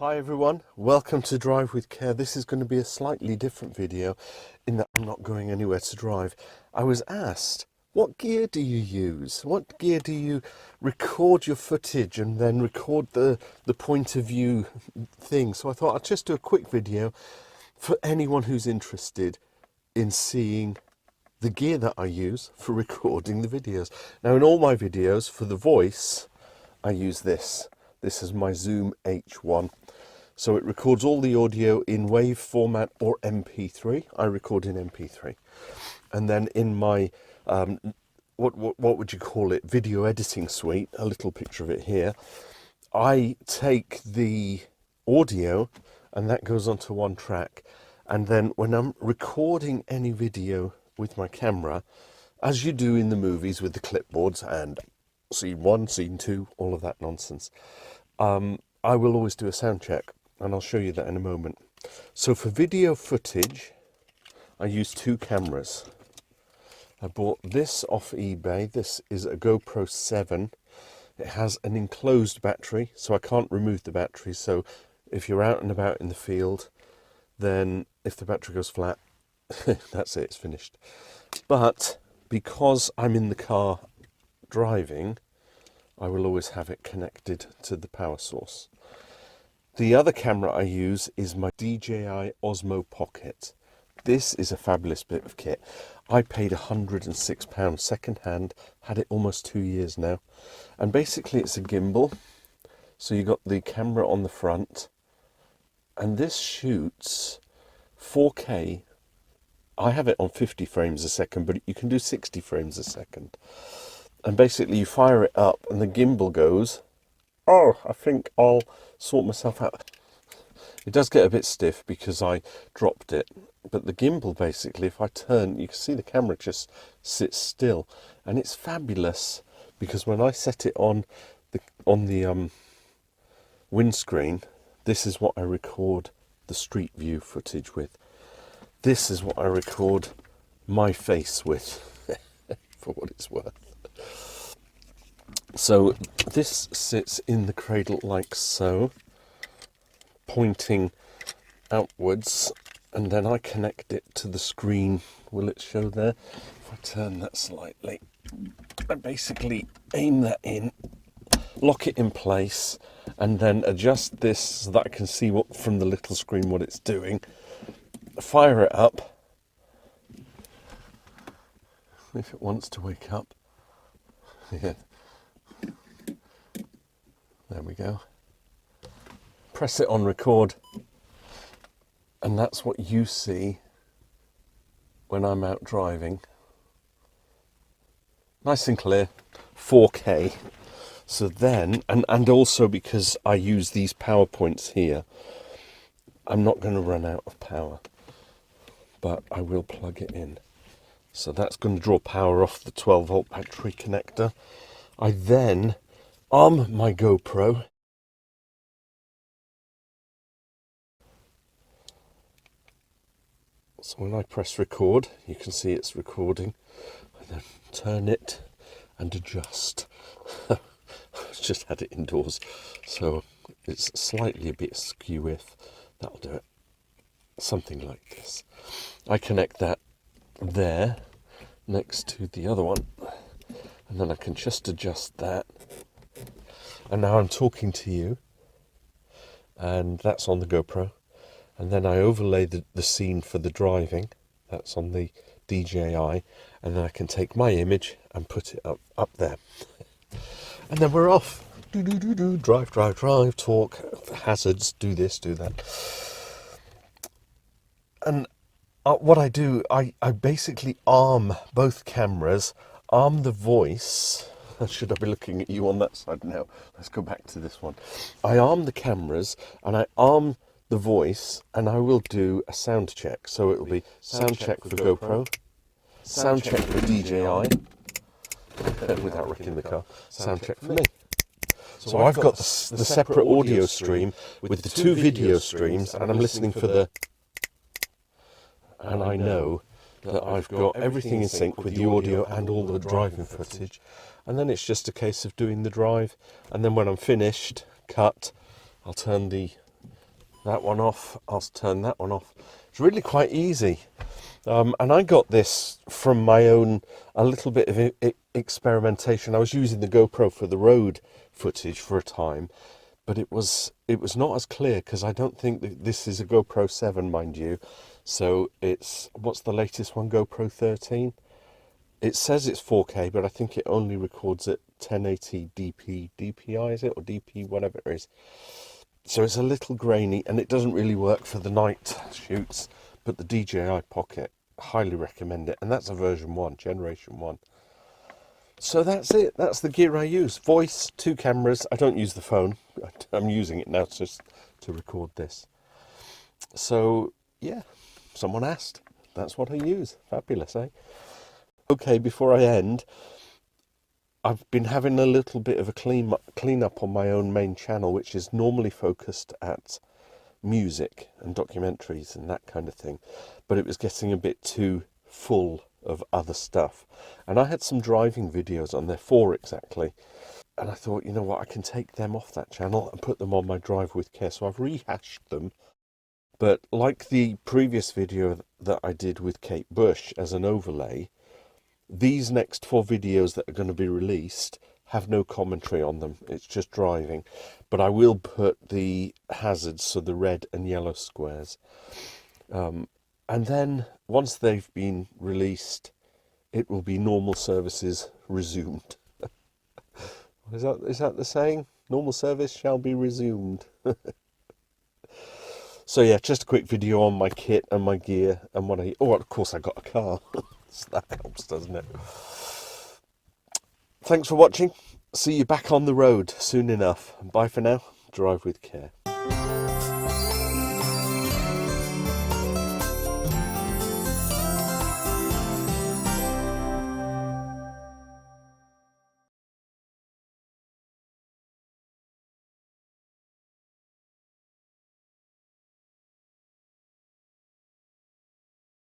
Hi everyone, welcome to Drive with Care. This is going to be a slightly different video in that I'm not going anywhere to drive. I was asked, what gear do you use? What gear do you record your footage and then record the point of view thing? So I thought I'd just do a quick video for anyone who's interested in seeing the gear that I use for recording the videos. Now in all my videos, for the voice, I use this. This is my Zoom H1. So it records all the audio in WAV format or MP3. I record in MP3. And then in my, what would you call it, video editing suite, a little picture of it here, I take the audio and that goes onto one track. And then when I'm recording any video with my camera, as you do in the movies with the clipboards and scene 1, scene 2, all of that nonsense, I will always do a sound check, and I'll show you that in a moment. So for video footage, I use two cameras. I bought this off eBay. This is a GoPro7. It has an enclosed battery, so I can't remove the battery. So if you're out and about in the field, then if the battery goes flat, that's it, it's finished. But because I'm in the car driving, I will always have it connected to the power source. The other camera I use is my DJI Osmo Pocket. This is a fabulous bit of kit. I paid £106 second hand, had it almost 2 years now. And basically it's a gimbal. So you got the camera on the front, and this shoots 4K. I have it on 50 frames a second, but you can do 60 frames a second. And basically you fire it up and the gimbal goes, oh, I think I'll sort myself out. It does get a bit stiff because I dropped it. But the gimbal basically, if I turn, you can see the camera just sits still. And it's fabulous because when I set it on the windscreen, this is what I record the street view footage with. This is what I record my face with, for what it's worth. So this sits in the cradle like so, pointing outwards, and then I connect it to the screen. Will it show there? If I turn that slightly, I basically aim that in, lock it in place, and then adjust this so that I can see what from the little screen what it's doing. Fire it up if it wants to wake up. Yeah. There we go. Press it on record, and that's what you see when I'm out driving. Nice and clear, 4K. So then, and also because I use these power points here, I'm not going to run out of power, but I will plug it in. So that's going to draw power off the 12-volt battery connector. I then arm my GoPro. So when I press record, you can see it's recording. I then turn it and adjust. I've just had it indoors, so it's slightly a bit skew with. That'll do it. Something like this. I connect that there next to the other one, and then I can just adjust that. And now I'm talking to you, and that's on the GoPro. And then I overlay the scene for the driving. That's on the DJI. And then I can take my image and put it up there. And then we're off. Drive, talk, hazards, do this, do that. And what I do, I basically arm both cameras, arm the voice. Should I be looking at you on that side now? Let's go back to this one. I arm the cameras and I arm the voice, and I will do a sound check. So it'll be sound check for GoPro, sound check for DJI, without wrecking the car, sound check for me. So I've got the separate audio stream with the two video streams, and I'm listening for the, and I know that I've got everything in sync with the audio and all the driving footage. And then it's just a case of doing the drive, and then when I'm finished, cut, I'll turn the that one off, I'll turn that one off. It's really quite easy. And I got this from my own, a little bit of experimentation. I was using the GoPro for the road footage for a time, but it was not as clear because I don't think that this is a GoPro 7, mind you. So it's, what's the latest one, GoPro 13? It says it's 4K, but I think it only records at 1080 DPI, is it? Or DP, whatever it is. So it's a little grainy, and it doesn't really work for the night shoots, but the DJI Pocket, highly recommend it. And that's a version 1, generation 1. So that's it. That's the gear I use. Voice, 2 cameras. I don't use the phone. I'm using it now just to record this. So, yeah, someone asked. That's what I use. Fabulous, eh? Okay, before I end, I've been having a little bit of a clean up on my own main channel, which is normally focused at music and documentaries and that kind of thing, but it was getting a bit too full of other stuff. And I had some driving videos on there, 4 exactly, and I thought, you know what, I can take them off that channel and put them on my Drive with Care. So I've rehashed them, but like the previous video that I did with Kate Bush as an overlay, these next 4 videos that are going to be released have no commentary on them. It's just driving. But I will put the hazards, so the red and yellow squares. And then once they've been released, it will be normal services resumed. Is that the saying? Normal service shall be resumed. So yeah, just a quick video on my kit and my gear and what oh, of course I got a car. So that helps, doesn't it? Thanks for watching. See you back on the road soon enough. Bye for now. Drive with care.